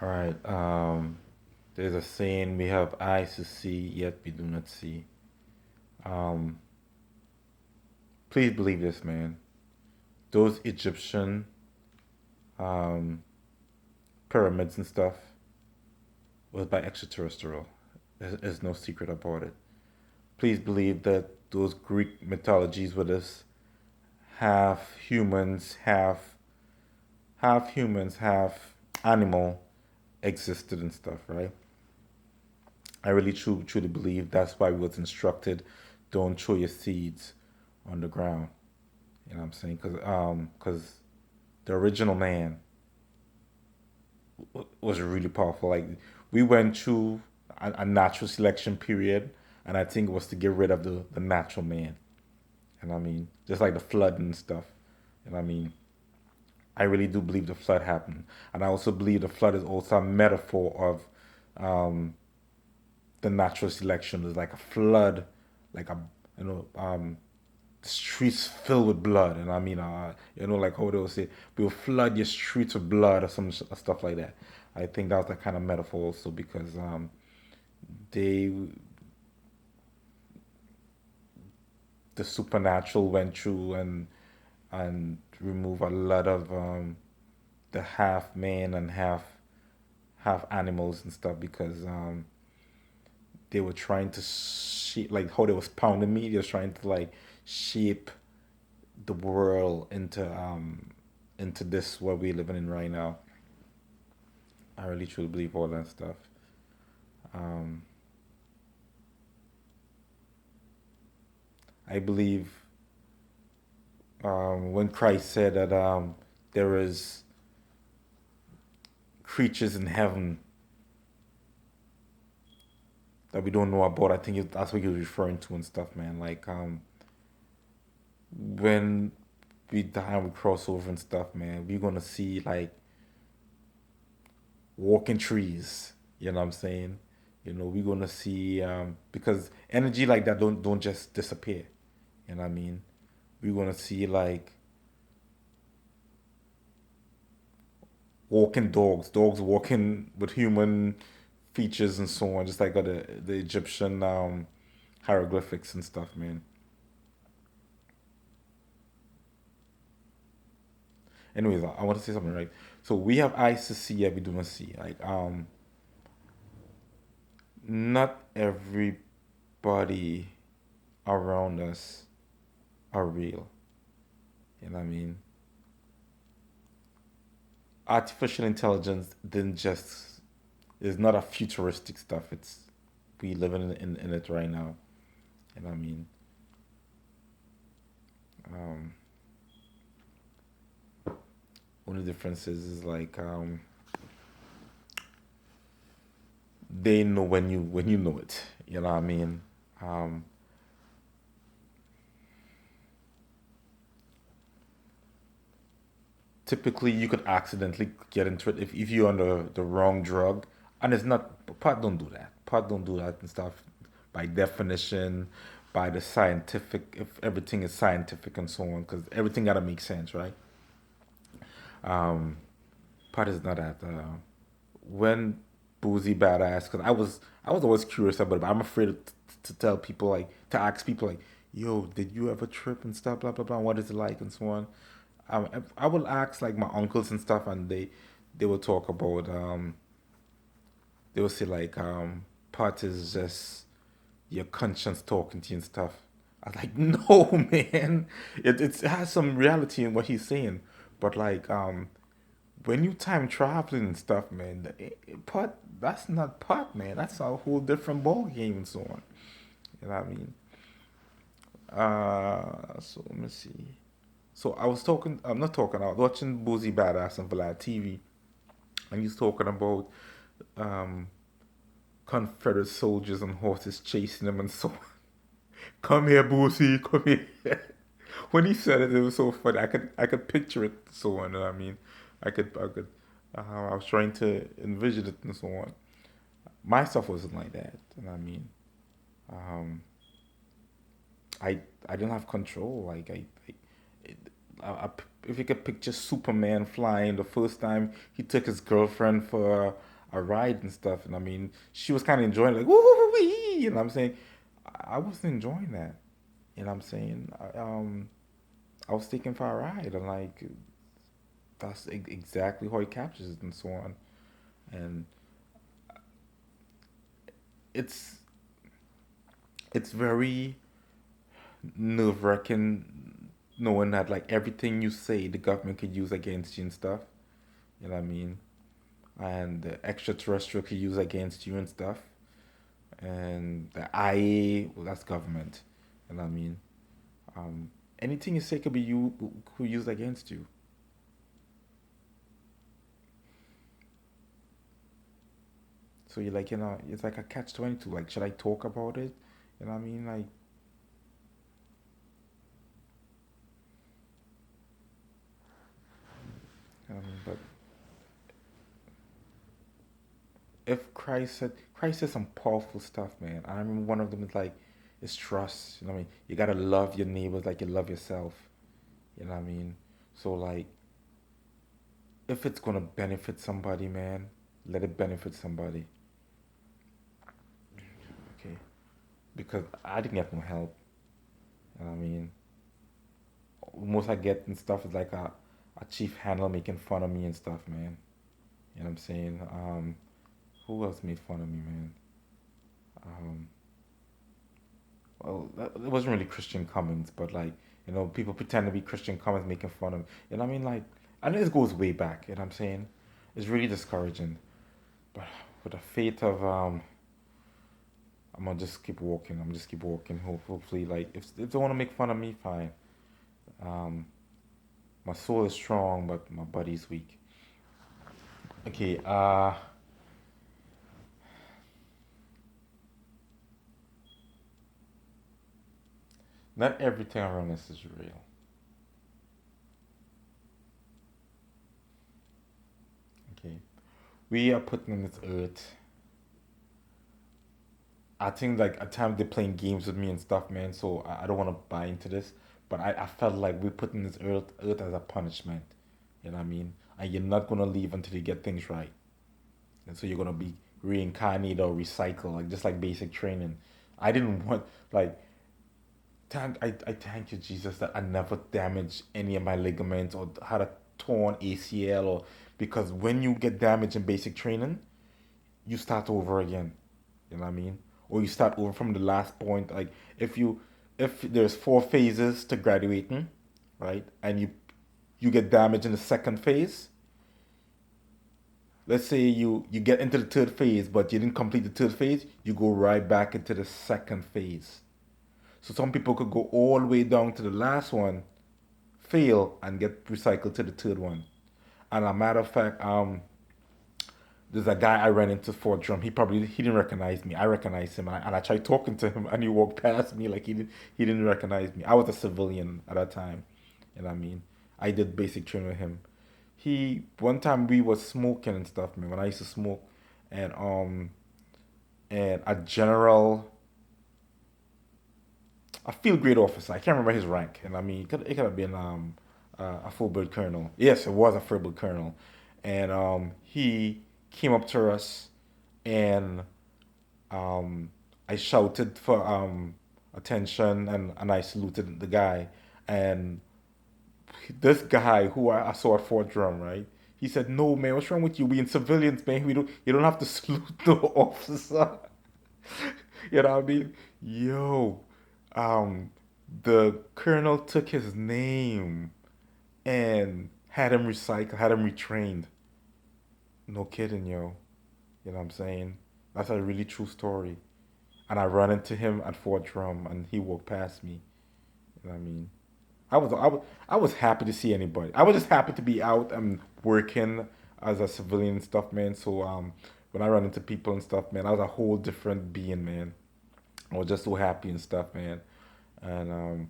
All right. There's a saying: we have eyes to see, yet we do not see. Um, please believe this, man. Those Egyptian um, pyramids and stuff was by extraterrestrial. There's no secret about it. Please believe that those Greek mythologies with us, half humans, half animal, existed and stuff, right? I really truly believe that's why we was instructed, don't throw your seeds on the ground. You know what I'm saying? Cause the original man was really powerful. Like we went through a natural selection period, and I think it was to get rid of the natural man. And I mean, just like the flood and stuff. And I mean, I really do believe the flood happened, and I also believe the flood is also a metaphor of the natural selection. Is like a flood, like a you know streets filled with blood, and I mean, like how they will say, we'll flood your streets with blood or some stuff like that. I think that was the kind of metaphor also because they the supernatural went through and remove a lot of the half man and half animals and stuff because they were trying to shape like how they was pounding me. They was trying to like shape the world into this what we're living in right now. I really truly believe all that stuff. Um, I believe when Christ said that there is creatures in heaven that we don't know about. I think that's what he was referring to and stuff, man. Like when we die and we cross over and stuff, man, we're gonna see like walking trees. You know what I'm saying? We're gonna see because energy like that don't just disappear. You know what I mean? We're gonna see like walking dogs walking with human features and so on, just like the Egyptian hieroglyphics and stuff, man. Anyways, I want to say something, right? So we have eyes to see, yet we do not see. Like, not everybody around us are real. You know what I mean? Artificial intelligence didn't just is not a futuristic stuff. It's we living in it right now. You know what I mean? Um, Only difference is like they know when you know it. You know what I mean? Um, Typically, you could accidentally get into it if you're on the wrong drug, and it's not pot don't do that. Pot don't do that and stuff. By definition, by the scientific, if everything is scientific and so on, because everything gotta make sense, right? Um, Pot is not that. When boozy badass, because I was always curious about it, but I'm afraid to tell people like to ask people like, yo, did you ever trip and stuff, blah blah blah. What is it like and so on. I will ask like my uncles and stuff, and they will talk about they will say like pot is just your conscience talking to you and stuff. I was like, no, man, it has some reality in what he's saying, but like when you time traveling and stuff, man, pot that's not pot, man. That's a whole different ball game and so on. You know what I mean? So let me see. So I was talking. I'm not talking. I was watching Boozy Badass on Vlad TV, and he's talking about um, Confederate soldiers on horses chasing him and so on. Come here, Boozy, come here. When he said it, it was so funny. I could picture it so on. You know what I mean, I could. I was trying to envision it and so on. My stuff wasn't like that. You know what I mean? Um, I I didn't have control. Like it, if you could picture Superman flying the first time he took his girlfriend for a ride and stuff, and I mean, she was kind of enjoying it, like woo woo wee, you know what I'm saying? I wasn't enjoying that, you know what I'm saying? I was taken for a ride, and like that's exactly how he captures it and so on, and it's it's very nerve wracking knowing that like everything you say the government could use against you and stuff. You know what I mean? And the extraterrestrial could use against you and stuff. And the IA, well, that's government. You know what I mean? Um, Anything you say could be you could use against you. So you're like, it's like a catch 22. Like, should I talk about it? You know what I mean? Like, but if Christ said some powerful stuff, man. I remember one of them is like, it's trust. You know what I mean? You gotta love your neighbors like you love yourself. You know what I mean? So like, if it's gonna benefit somebody, man, let it benefit somebody. Okay? Because I didn't get no help. You know what I mean? Most I get and stuff is like a chief handler making fun of me and stuff, man. You know what I'm saying? Who else made fun of me, man? Um, well, it wasn't really Christian Cummings, but like, people pretend to be Christian Cummings making fun of, you know what I mean? Like, I know this goes way back, you know what I'm saying? It's really discouraging. But with the faith of, I'm gonna just keep walking. I'm just keep walking. Hopefully, like, if they want to make fun of me, fine. Um, my soul is strong, but my body's weak. Okay, not everything around us is real. Okay, we are put on this earth. I think like at times they're playing games with me and stuff, man. So I don't want to buy into this, but I felt like we're putting this earth as a punishment. You know what I mean? And you're not gonna leave until you get things right. And so you're gonna be reincarnated or recycled, like just like basic training. I didn't want like I thank you, Jesus, that I never damaged any of my ligaments or had a torn ACL or because when you get damaged in basic training, you start over again. You know what I mean? Or you start over from the last point. Like if there's four phases to graduating, right? And you get damaged in the second phase. Let's say you get into the third phase, but you didn't complete the third phase, you go right back into the second phase. So some people could go all the way down to the last one, fail, and get recycled to the third one. And a matter of fact, there's a guy I ran into Fort Drum. He didn't recognize me. I recognized him, and I tried talking to him, and he walked past me like he didn't recognize me. I was a civilian at that time, you know what I mean. I did basic training with him. He one time we was smoking and stuff, man. When I used to smoke, and and a general, a field grade officer. I can't remember his rank, and I mean it could have been a full bird colonel. Yes, it was a full bird colonel, and he came up to us and I shouted for attention and I saluted the guy. And this guy who I saw at Fort Drum, right? He said, "No, man, what's wrong with you? We in civilians, man. You don't have to salute the officer." You know what I mean? Yo, um, the colonel took his name and had him recycled, had him retrained. No kidding, yo. You know what I'm saying? That's a really true story. And I run into him at Fort Drum, and he walked past me. You know what I mean? I was happy to see anybody. I was just happy to be out and working as a civilian and stuff, man. So when I run into people and stuff, man, I was a whole different being, man. I was just so happy and stuff, man. And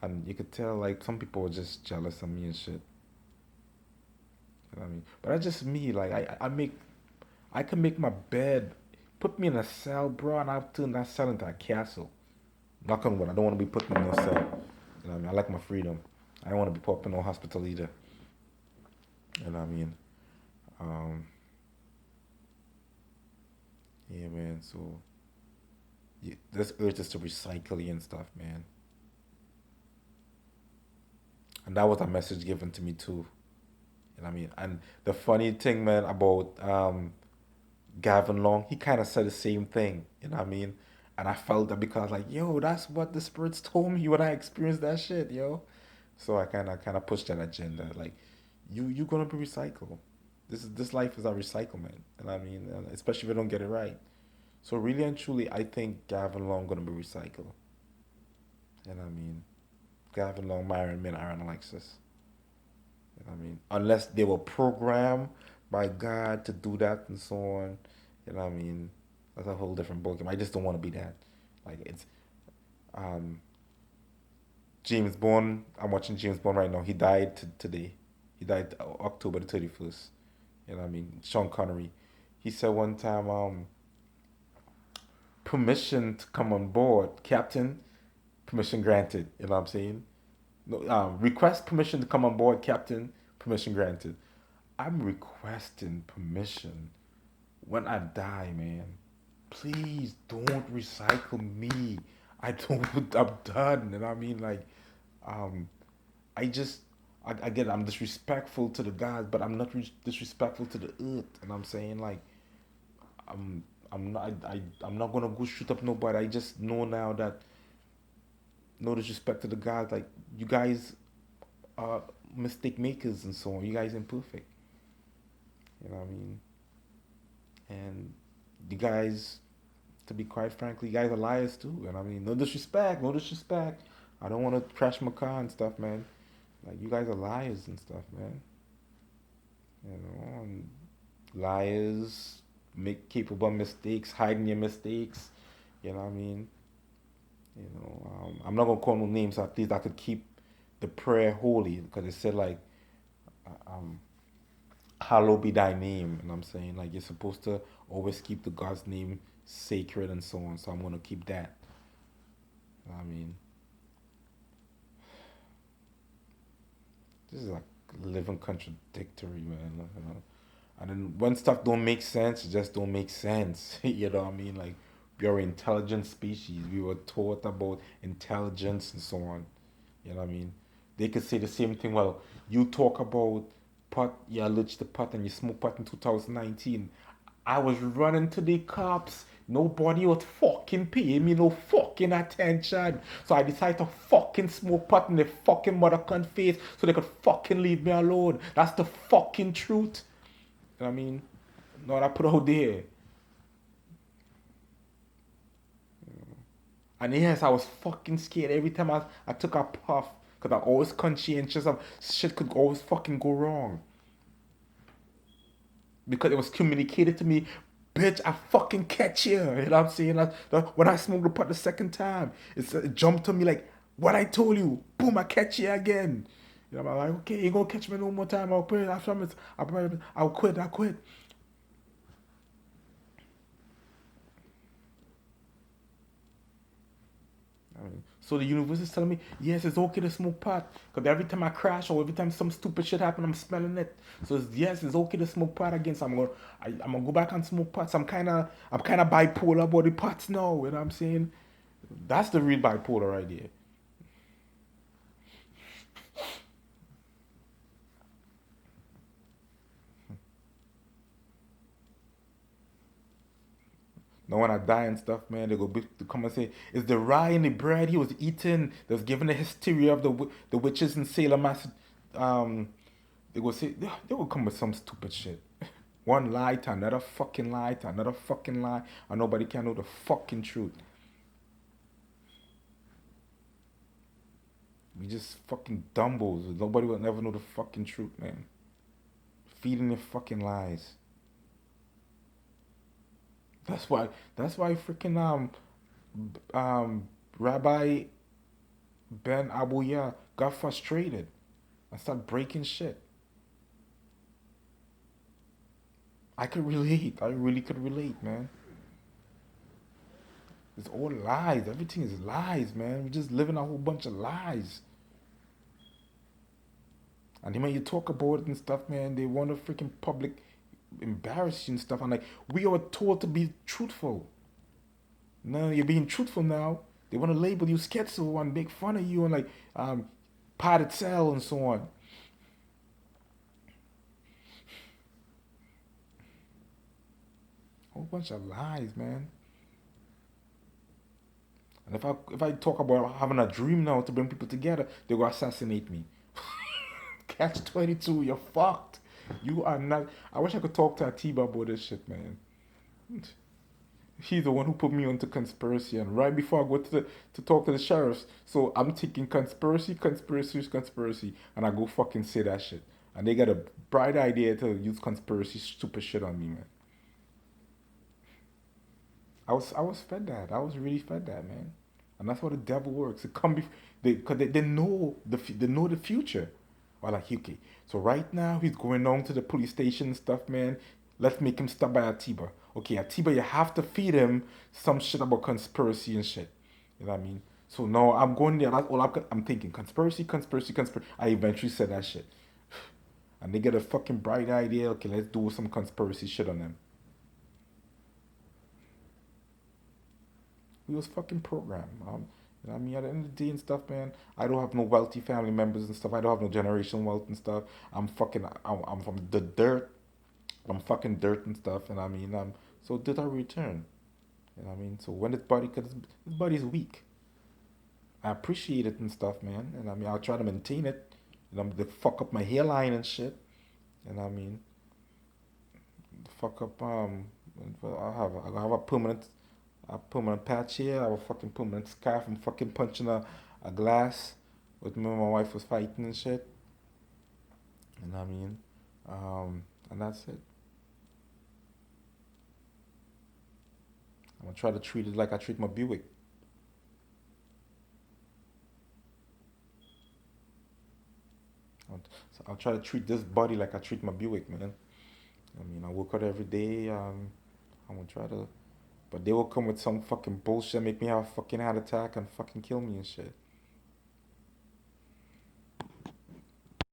and you could tell like some people were just jealous of me and shit. You know what I mean? But that's just me. Like I can make my bed, put me in a cell, bro, and I'll turn that cell into a castle. Knock on wood. I don't want to be put in no cell. You know what I mean? I like my freedom. I don't want to be put up in no hospital either. You know what I mean? Um, yeah, man. So yeah, this urge is to recycle and stuff, man. And that was a message given to me too. You know what I mean? And the funny thing, man, about Gavin Long, he kind of said the same thing. You know what I mean? And I felt that because like, yo, that's what the spirits told me when I experienced that shit, yo. So I kind of pushed that agenda. Like, you gonna be recycled. This life is a recyclement. You know what I mean? And especially if you don't get it right. So really and truly, I think Gavin Long gonna be recycled. You know what I mean? Gavin Long, Myron Min, Aaron Alexis. You know what I mean? Unless they were programmed by God to do that and so on. You know what I mean? That's a whole different ballgame. I just don't want to be that. Like it's um James Bond. I'm watching James Bond right now. He died today. He died October the 31st. You know what I mean? Sean Connery. He said one time, permission to come on board, Captain. Permission granted. You know what I'm saying? No, request permission to come on board, Captain. Permission granted. I'm requesting permission when I die, man. Please don't recycle me. I don't. I'm done. And I mean, like, um, I just, I get. I'm disrespectful to the gods, but I'm not disrespectful to the earth. And I'm saying, like, I'm, I'm not. I'm not gonna go shoot up nobody. I just know now that no disrespect to the gods. Like, you guys are mistake makers and so on. You guys imperfect. You know what I mean? And you guys, to be quite frankly, you guys are liars too. And I mean, no disrespect, no disrespect. I don't want to crash my car and stuff, man. Like you guys are liars and stuff, man. You know, and liars make capable mistakes, hiding your mistakes. You know what I mean? I'm not gonna call no names. At least I could keep the prayer holy because it said like, um, hallowed be thy name. And I'm saying like you're supposed to always keep the God's name sacred and so on. So I'm gonna keep that. I mean, this is like living contradictory, man. Like, you know? And then when stuff don't make sense, it just don't make sense. You know what I mean? Like we're an intelligent species. We were taught about intelligence and so on. You know what I mean? They could say the same thing. Well, you talk about pot, you allergic to pot and you smoke pot in 2019. I was running to the cops. Nobody was fucking paying me no fucking attention. So I decided to fucking smoke pot in the fucking mother cunt face so they could fucking leave me alone. That's the fucking truth. You know what I mean? Not I put out there. And yes, I was fucking scared every time I took a puff. Because I'm always conscientious of shit could always fucking go wrong. Because it was communicated to me, bitch, I fucking catch you. You know what I'm saying? When I smoked the pot the second time, it jumped to me like, what I told you, boom, I catch you again. You know, I'm like, okay, you gonna catch me no more time. I'll quit. I promise. I'll quit. I'll quit. I mean, so the universe is telling me, yes, it's okay to smoke pot. Because every time I crash or every time some stupid shit happen, I'm smelling it. So yes, it's okay to smoke pot again. So I'm gonna go back and smoke pots. I'm kind of bipolar about the pots now. You know what I'm saying? That's the real bipolar right there. Now when I die and stuff, man, to come and say, "Is the rye in the bread he was eating that's given the hysteria of the witches in Salem, Mass." Um, they will say they will come with some stupid shit. One lie to another fucking lie to another fucking lie, and nobody can know the fucking truth. We just fucking dumbos. Nobody will never know the fucking truth, man. Feeding the fucking lies. That's why. That's why freaking um Rabbi Ben Abuya got frustrated and started breaking shit. I could relate. I really could relate, man. It's all lies. Everything is lies, man. We're just living a whole bunch of lies. And then when you talk about it and stuff, man, they want to freaking public embarrass you and stuff. I'm like, we are told to be truthful. No, you're being truthful now. They want to label you schizo and make fun of you and like potted cell and so on. Whole bunch of lies, man. And if I talk about having a dream now to bring people together, they will assassinate me. Catch 22, you're fucked. You are not. I wish I could talk to Atiba about this shit, man. He's the one who put me onto conspiracy, and right before I go to talk to the sheriffs, so I'm thinking conspiracy, conspiracy, conspiracy, and I go fucking say that shit, and they got a bright idea to use conspiracy stupid shit on me, man. I was fed that. I was really fed that, man, and that's how the devil works. It come cause they know they know the future. Or like, okay, so right now he's going down to the police station and stuff, man. Let's make him stop by Atiba. Okay, Atiba, you have to feed him some shit about conspiracy and shit. You know what I mean? So now I'm going there. That's all I'm thinking. Conspiracy, conspiracy, conspiracy. I eventually said that shit. And they get a fucking bright idea. Okay, let's do some conspiracy shit on them. We was fucking programmed. You know what I mean? At the end of the day and stuff, man, I don't have no wealthy family members and stuff. I don't have no generational wealth and stuff. I'm from the dirt. I'm fucking dirt and stuff. And I mean, so did I return? You know what I mean? So when cause this body's weak. I appreciate it and stuff, man. And I mean, I'll try to maintain it. You know, they fuck up my hairline and shit. And I mean, fuck up, I have a permanent patch here. I have a fucking permanent scarf. I'm fucking punching a glass with me and my wife was fighting and shit. And I mean, and that's it. I'm gonna try to treat it like I treat my Buick. So I'll try to treat this body like I treat my Buick, man. I mean, I work out every day. I'm gonna try to, but they will come with some fucking bullshit, make me have a fucking heart attack and fucking kill me and shit.